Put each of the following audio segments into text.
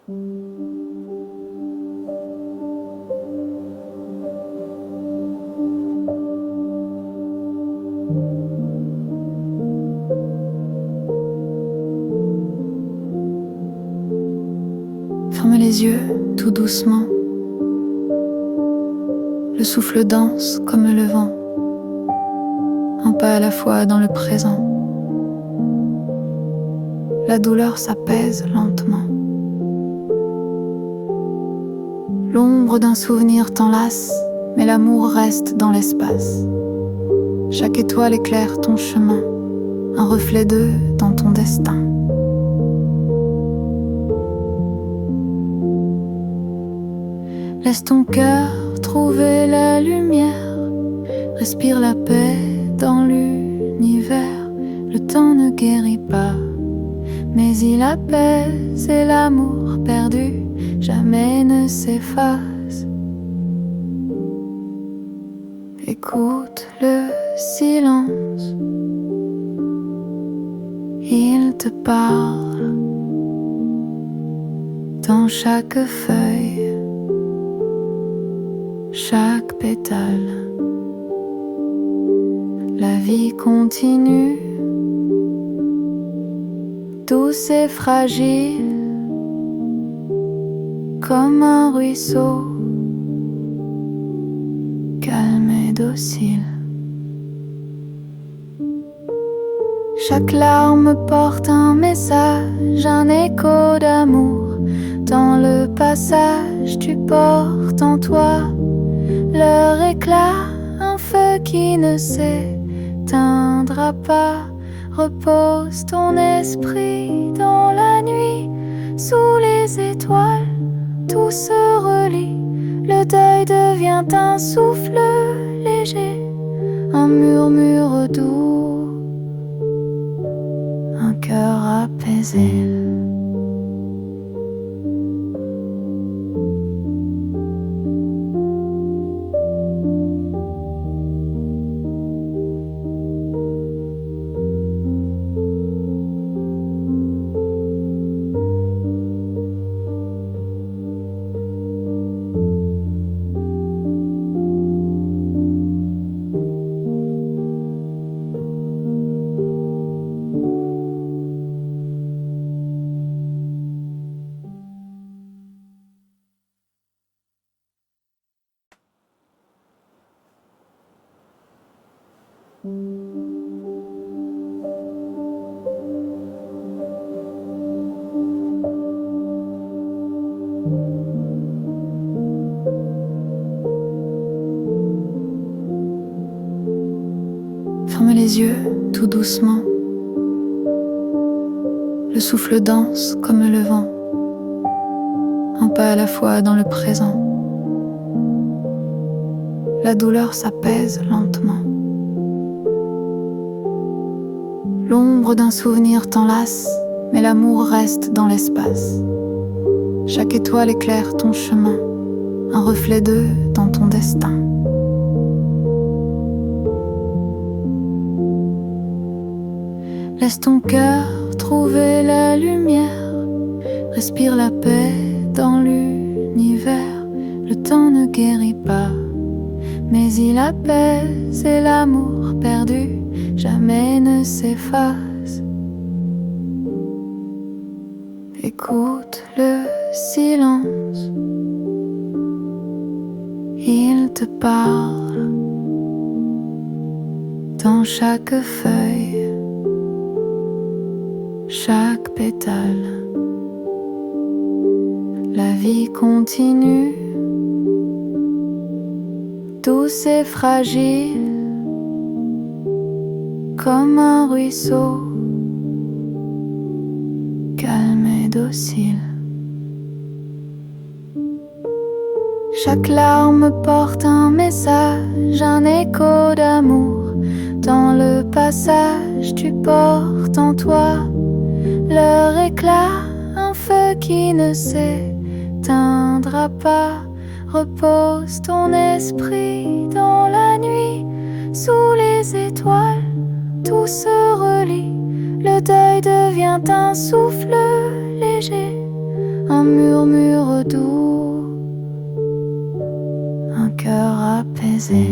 Ferme les yeux tout doucement. Le souffle danse comme le vent, un pas à la fois dans le présent. La douleur s'apaise lentement. L'ombre d'un souvenir t'enlace, mais l'amour reste dans l'espace. Chaque étoile éclaire ton chemin, un reflet d'eux dans ton destin. Laisse ton cœur trouver la lumière, respire la paix dans l'univers. Le temps ne guérit pas, mais il apaise et l'amour perdu jamais ne s'efface. Écoute le silence, il te parle dans chaque feuille, chaque pétale. La vie continue, douce et fragile, comme un ruisseau, calme et docile. Chaque larme porte un message, un écho d'amour. Dans le passage, tu portes en toi leur éclat, un feu qui ne s'éteindra pas. Repose ton esprit dans la nuit, sous les étoiles, tout se relie. Le deuil devient un souffle léger, un murmure doux, un cœur apaisé. Ferme les yeux tout doucement. Le souffle danse comme le vent, un pas à la fois dans le présent. La douleur s'apaise lentement. L'ombre d'un souvenir t'enlace, mais l'amour reste dans l'espace. Chaque étoile éclaire ton chemin, un reflet d'eux dans ton destin. Laisse ton cœur trouver la lumière, respire la paix dans l'univers. Le temps ne guérit pas, mais il apaise et l'amour perdu jamais ne s'efface. Écoute le silence, il te parle dans chaque feuille, chaque pétale. La vie continue, douce et fragile, comme un ruisseau, calme et docile. Chaque larme porte un message, un écho d'amour. Dans le passage, tu portes en toi leur éclat, un feu qui ne s'éteindra pas. Repose ton esprit dans la nuit, sous les étoiles, tout se relie. Le deuil devient un souffle léger, un murmure doux, un cœur apaisé.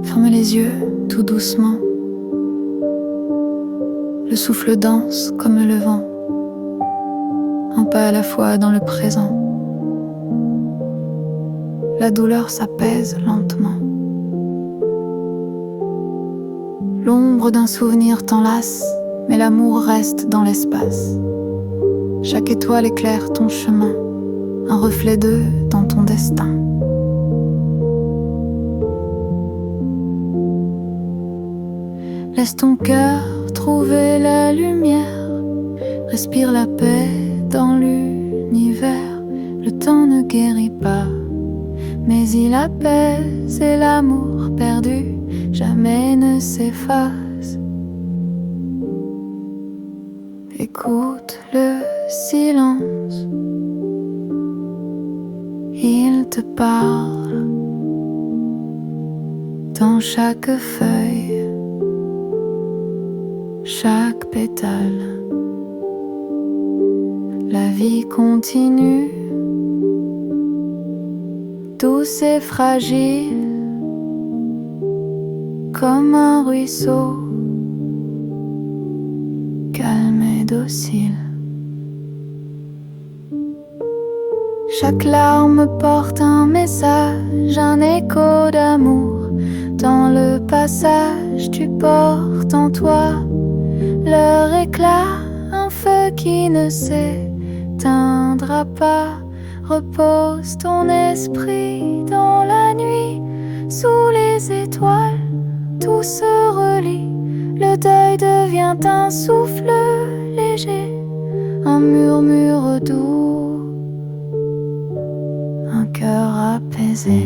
Ferme les yeux tout doucement. Le souffle danse comme le vent, un pas à la fois dans le présent. La douleur s'apaise lentement. L'ombre d'un souvenir t'enlace, mais l'amour reste dans l'espace. Chaque étoile éclaire ton chemin, un reflet d'eux dans ton destin. Laisse ton cœur trouver la lumière, respire la paix dans l'univers. Le temps ne guérit pas, mais il apaise et l'amour perdu jamais ne s'efface. Écoute le silence, il te parle dans chaque feuille, chaque pétale. La vie continue, douce et fragile, comme un ruisseau, calme et docile. Chaque larme porte un message, un écho d'amour. Dans le passage, tu portes en toi leur éclat, un feu qui ne s'éteindra pas. Repose ton esprit dans la nuit, sous les étoiles, tout se relie. Le deuil devient un souffle léger, un murmure doux, un cœur apaisé.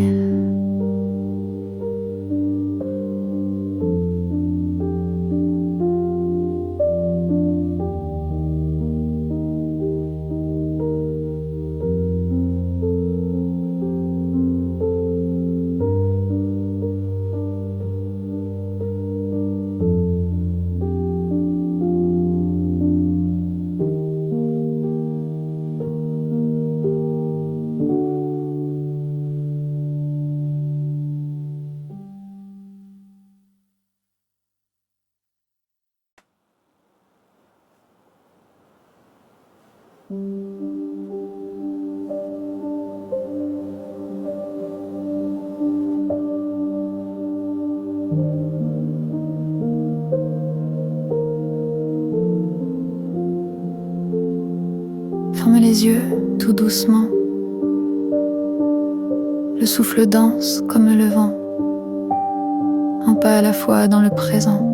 Ferme les yeux tout doucement. Le souffle danse comme le vent, un pas à la fois dans le présent.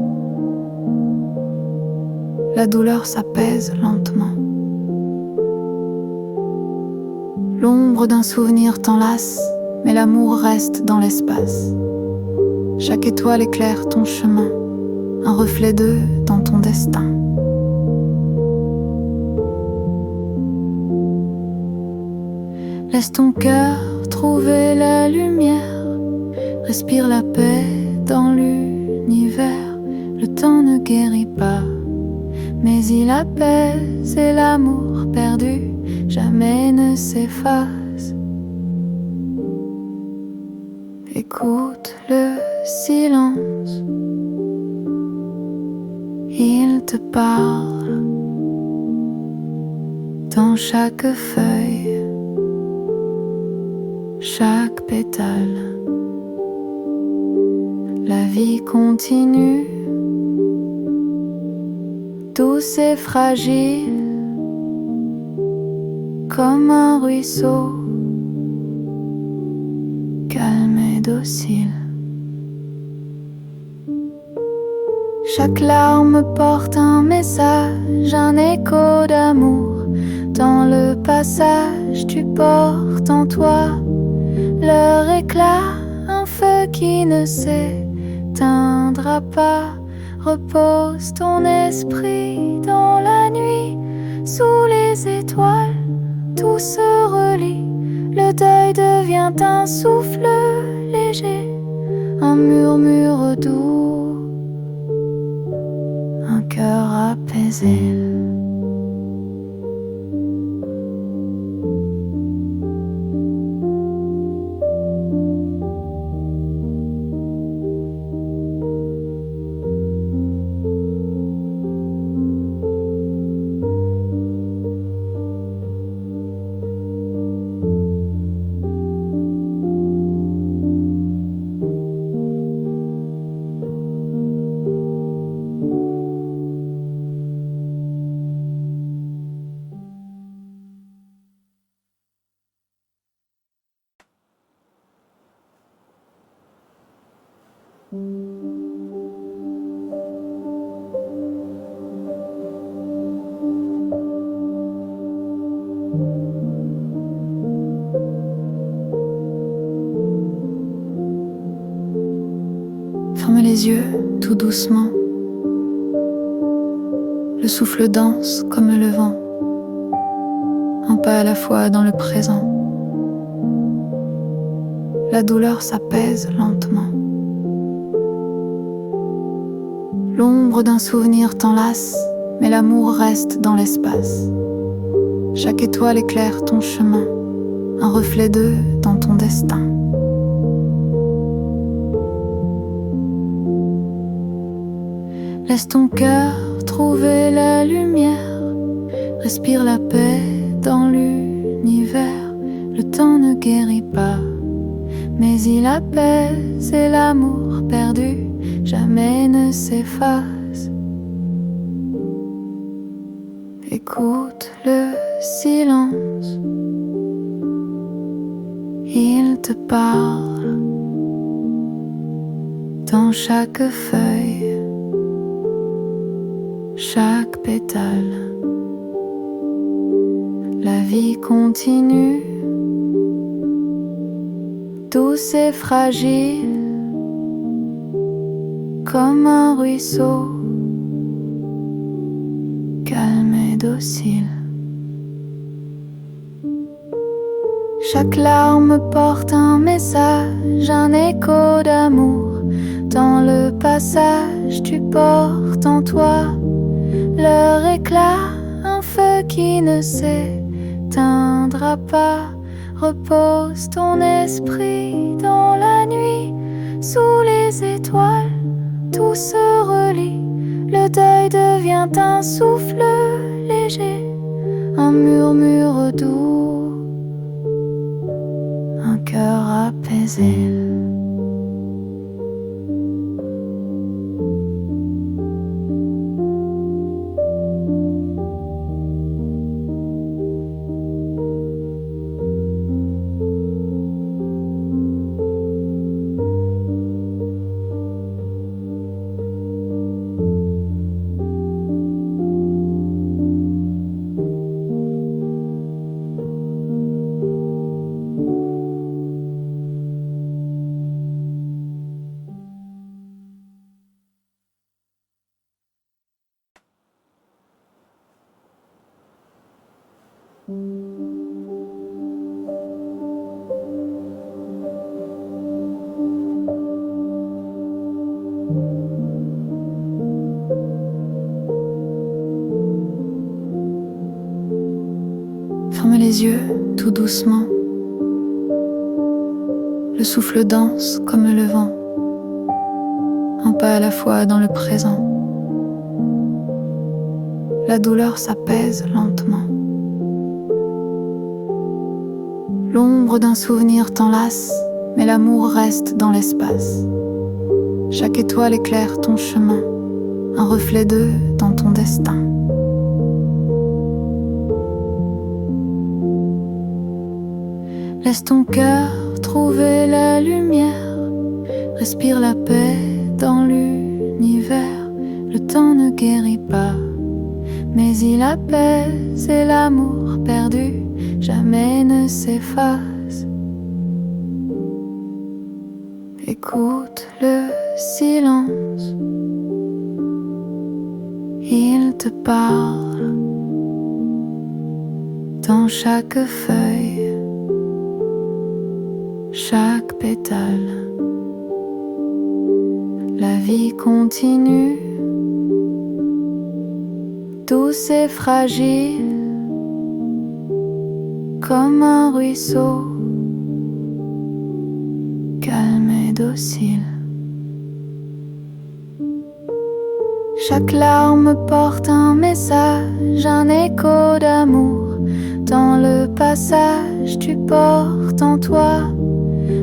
La douleur s'apaise lentement. L'ombre d'un souvenir t'enlace, mais l'amour reste dans l'espace. Chaque étoile éclaire ton chemin, un reflet d'eux dans ton destin. Laisse ton cœur trouver la lumière, respire la paix dans l'univers. Le temps ne guérit pas, mais il apaise et l'amour perdu jamais ne s'efface. Écoute le silence, il te parle dans chaque feuille, chaque pétale. La vie continue, douce et fragile, comme un ruisseau, calme et docile. Chaque larme porte un message, un écho d'amour. Dans le passage, tu portes en toi leur éclat, un feu qui ne s'éteindra pas. Repose ton esprit dans la nuit, sous les étoiles, tout se relie. Le deuil devient un souffle léger, un murmure doux, un cœur apaisé. Ferme les yeux tout doucement. Le souffle danse comme le vent, un pas à la fois dans le présent. La douleur s'apaise lentement. L'ombre d'un souvenir t'enlace, mais l'amour reste dans l'espace. Chaque étoile éclaire ton chemin, un reflet d'eux dans ton destin. Laisse ton cœur trouver la lumière, respire la paix dans l'univers. Le temps ne guérit pas, mais il apaise et l'amour perdu jamais ne s'efface. Écoute le silence, il te parle dans chaque feuille, chaque pétale. La vie continue, douce et fragile, comme un ruisseau, calme et docile. Chaque larme porte un message, un écho d'amour. Dans le passage, tu portes en toi leur éclat, un feu qui ne s'éteindra pas. Repose ton esprit dans la nuit, sous les étoiles, tout se relie. Le deuil devient un souffle léger, un murmure doux, un cœur apaisé. Ferme les yeux tout doucement. Le souffle danse comme le vent, un pas à la fois dans le présent. La douleur s'apaise lentement. L'ombre d'un souvenir t'enlace, mais l'amour reste dans l'espace. Chaque étoile éclaire ton chemin, un reflet d'eux dans ton destin. Laisse ton cœur trouver la lumière, respire la paix dans l'univers. Le temps ne guérit pas, mais il apaise et l'amour perdu jamais ne s'efface. Écoute le silence, il te parle dans chaque feuille, chaque pétale. La vie continue, douce et fragile, comme un ruisseau, calme et docile. Chaque larme porte un message, un écho d'amour. Dans le passage, tu portes en toi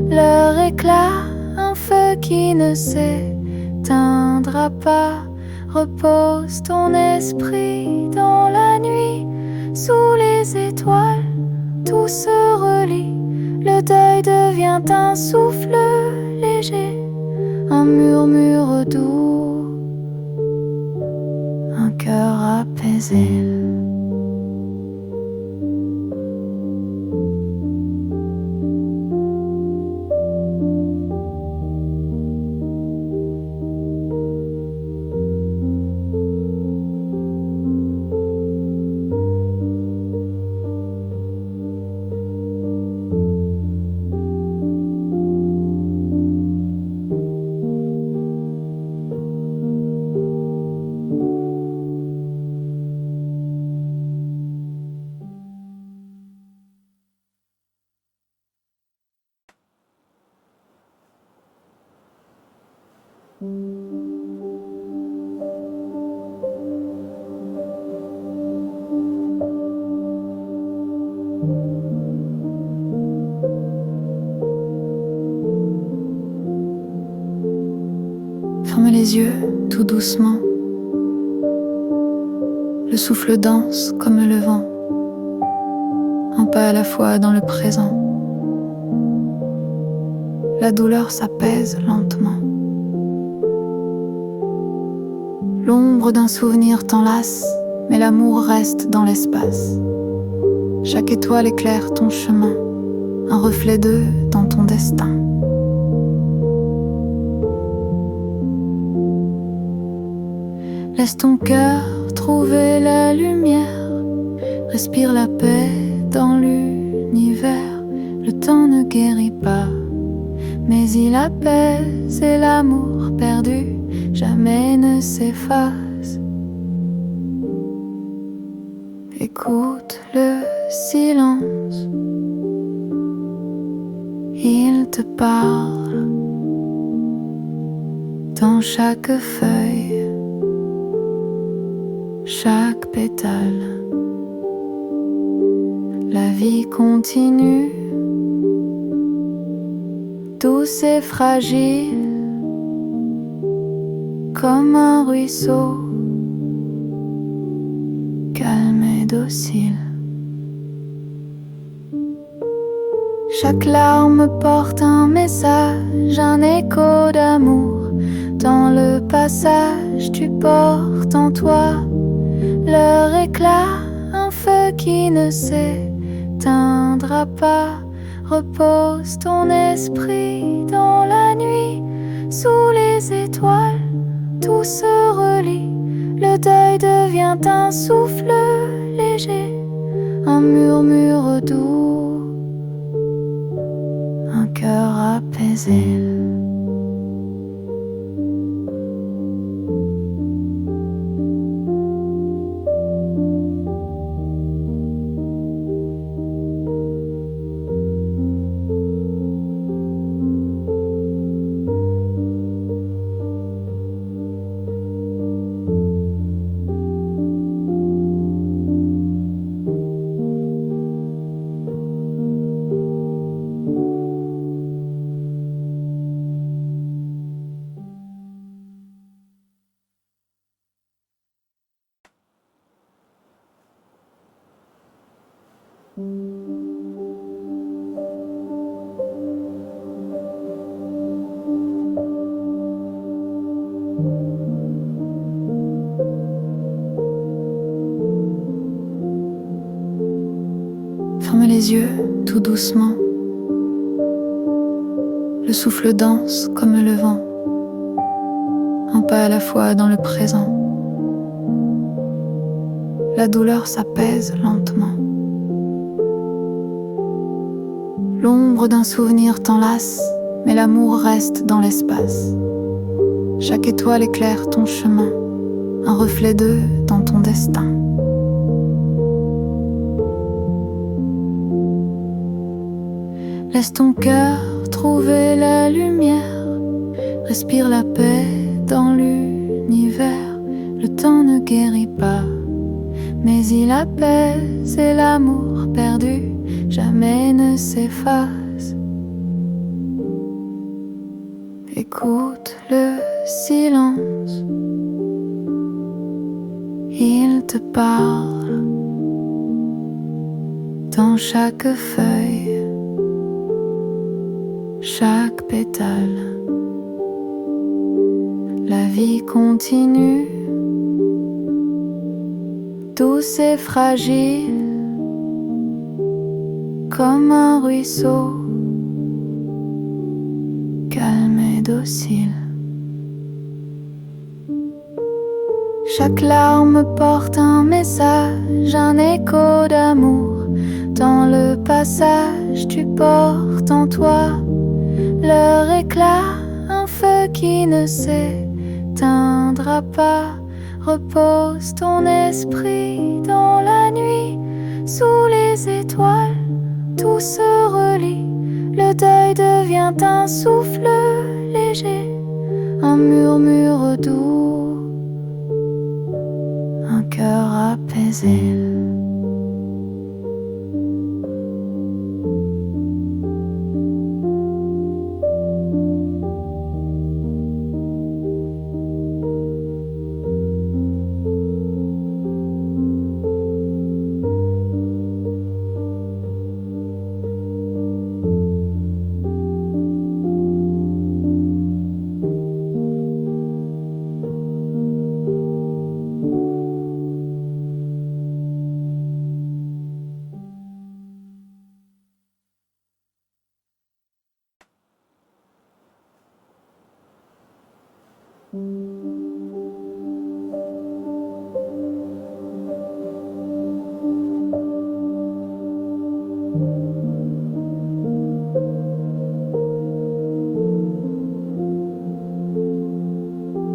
leur éclat, un feu qui ne s'éteindra pas. Repose ton esprit dans la nuit, sous les étoiles, tout se relie. Le deuil devient un souffle léger, un murmure doux, un cœur apaisé. Ferme les yeux tout doucement. Le souffle danse comme le vent, un pas à la fois dans le présent. La douleur s'apaise lentement. L'ombre d'un souvenir t'enlace, mais l'amour reste dans l'espace. Chaque étoile éclaire ton chemin, un reflet d'eux dans ton destin. Laisse ton cœur trouver la lumière, respire la paix dans l'univers. Le temps ne guérit pas, mais il apaise et l'amour perdu jamais ne s'efface. Écoute le silence, il te parle dans chaque feuille, chaque pétale. La vie continue, douce et fragile, comme un ruisseau, calme et docile. Chaque larme porte un message, un écho d'amour. Dans le passage, tu portes en toi leur éclat, un feu qui ne s'éteindra pas. Repose ton esprit dans la nuit, sous les étoiles, tout se relie. Le deuil devient un souffle léger, un murmure doux, un cœur apaisé. les yeux tout doucement. Le souffle danse comme le vent, un pas à la fois dans le présent. La douleur s'apaise lentement. L'ombre d'un souvenir t'enlace, mais l'amour reste dans l'espace. Chaque étoile éclaire ton chemin, un reflet d'eux dans ton destin. Laisse ton cœur trouver la lumière, respire la paix dans l'univers. Le temps ne guérit pas, mais il apaise et l'amour perdu jamais ne s'efface. Écoute le silence, il te parle dans chaque feuille, chaque pétale. La vie continue, douce et fragile, comme un ruisseau, calme et docile. Chaque larme porte un message, un écho d'amour. Dans le passage, tu portes en toi leur éclat, un feu qui ne s'éteindra pas. Repose ton esprit dans la nuit, sous les étoiles, tout se relie. Le deuil devient un souffle léger, un murmure doux, un cœur apaisé.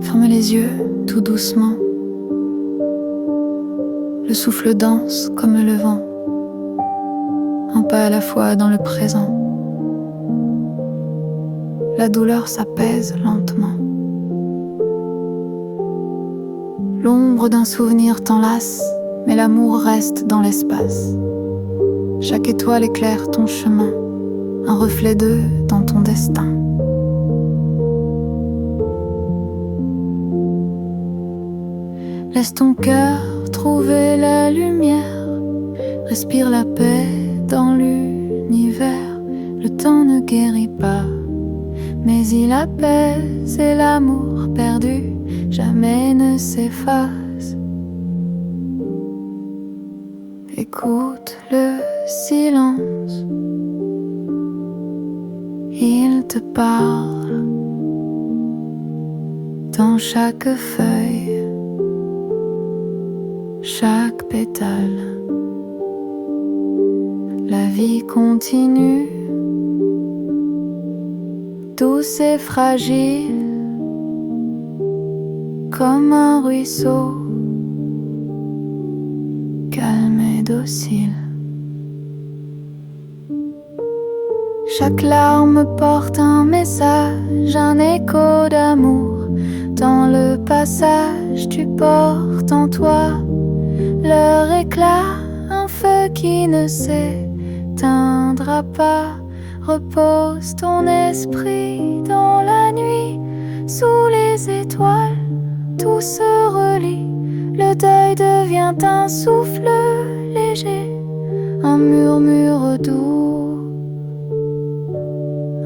Ferme les yeux tout doucement. Le souffle danse comme le vent, un pas à la fois dans le présent. La douleur s'apaise lentement. L'ombre d'un souvenir t'enlace, mais l'amour reste dans l'espace. Chaque étoile éclaire ton chemin, un reflet d'eux dans ton destin. Laisse ton cœur trouver la lumière, respire la paix dans l'univers. Le temps ne guérit pas, mais il apaise et l'amour perdu jamais ne s'efface. Écoute le silence, il te parle dans chaque feuille, chaque pétale. La vie continue, douce et fragile, comme un ruisseau, calme et docile. Chaque larme porte un message, un écho d'amour. Dans le passage, tu portes en toi leur éclat, un feu qui ne s'éteindra pas. Repose ton esprit dans la nuit, sous les étoiles, tout se relie. Le deuil devient un souffle léger, un murmure doux,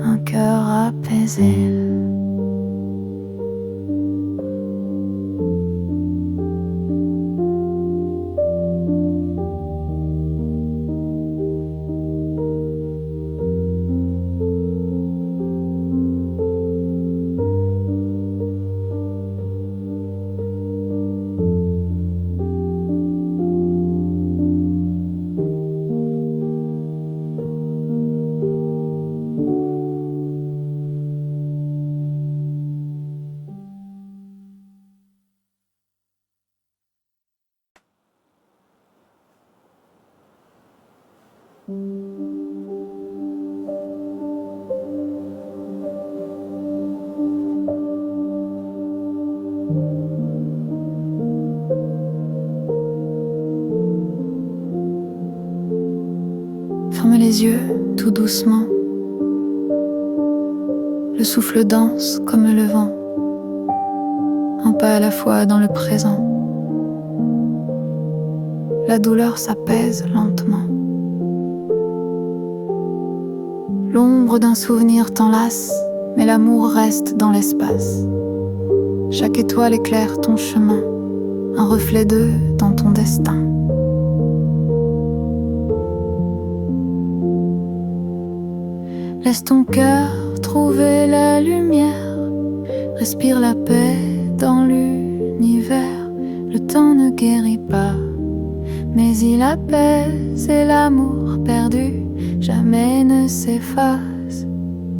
un cœur apaisé. les yeux tout doucement. Le souffle danse comme le vent, un pas à la fois dans le présent. La douleur s'apaise lentement. L'ombre d'un souvenir t'enlace, mais l'amour reste dans l'espace. Chaque étoile éclaire ton chemin, un reflet d'eux dans ton destin. Laisse ton cœur trouver la lumière, respire la paix dans l'univers. Le temps ne guérit pas, mais il apaise et l'amour perdu jamais ne s'efface.